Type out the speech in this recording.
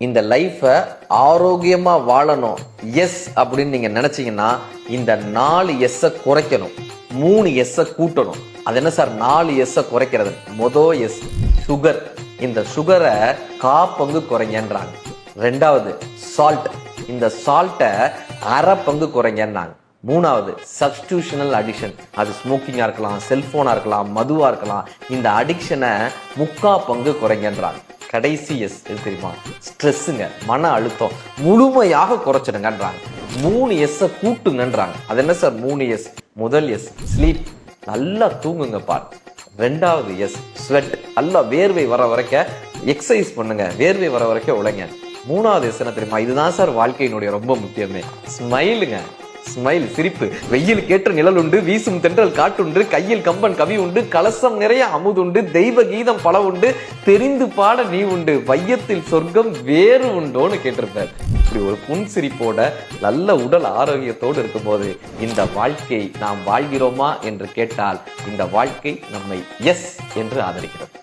இந்த லைஃபை ஆரோக்கியமா வாழணும் எஸ் அப்படின்னு நீங்க நினைச்சீங்கன்னா இந்த 4 எஸ்ஸை குறைக்கணும், 3 எஸ்ஸை கூட்டணும். அது என்ன சார் 4 எஸ்ஸை குறைக்கிறது? Yes sugar. இந்த சுகரை பங்கு குறைங்கன்றாங்க. 2வது சால்ட். இந்த சால்ட்டை அரை பங்கு குறைங்கன்றாங்க. 3வது சப்ஸ்டியூஷனல் அடிக்ஷன். அது ஸ்மோக்கிங்கா இருக்கலாம், செல்போனா இருக்கலாம், மதுவா இருக்கலாம். இந்த அடிக்ஷனை 3/4 பங்கு குறைங்கன்றாங்க. கடைசி எஸ் எது தெரியுமா? ஸ்ட்ரெஸ்ஸுங்க, மன அழுத்தம் முழுமையாக குறைச்சிடுங்கன்றாங்க. 3 எஸ்ஸை கூட்டுங்கன்றாங்க. அது என்ன சார் 3 எஸ்? முதல் எஸ் ஸ்லீப், நல்லா தூங்குங்க பார். 2வது எஸ் ஸ்வெட், நல்லா வேர்வை வர வரைக்கும் எக்ஸசைஸ் பண்ணுங்க, வேர்வை வர வரைக்கும் உழைங்க. 3வது எஸ் என்ன தெரியுமா? இதுதான் சார் வாழ்க்கையினுடைய ரொம்ப முக்கியமே, ஸ்மைலுங்க. ஸ்மைல், சிரிப்பு. வெயில் கேற்ற நிழல் உண்டு, வீசும் தென்றல் காட்டுண்டு, கையில் கம்பன் கவி உண்டு, கலசம் நிறைய அமுதுண்டு, தெய்வ கீதம் பல உண்டு, தெரிந்து பாட நீ உண்டு, வையத்தில் சொர்க்கம் வேறு உண்டோன்னு கேட்டிருப்பார். இப்படி ஒரு புன்சிரிப்போட நல்ல உடல் ஆரோக்கியத்தோடு இருக்கும்போது இந்த வாழ்க்கை நாம் வாழ்கிறோமா என்று கேட்டால் இந்த வாழ்க்கை நம்மை எஸ் என்று ஆதரிக்கிறது.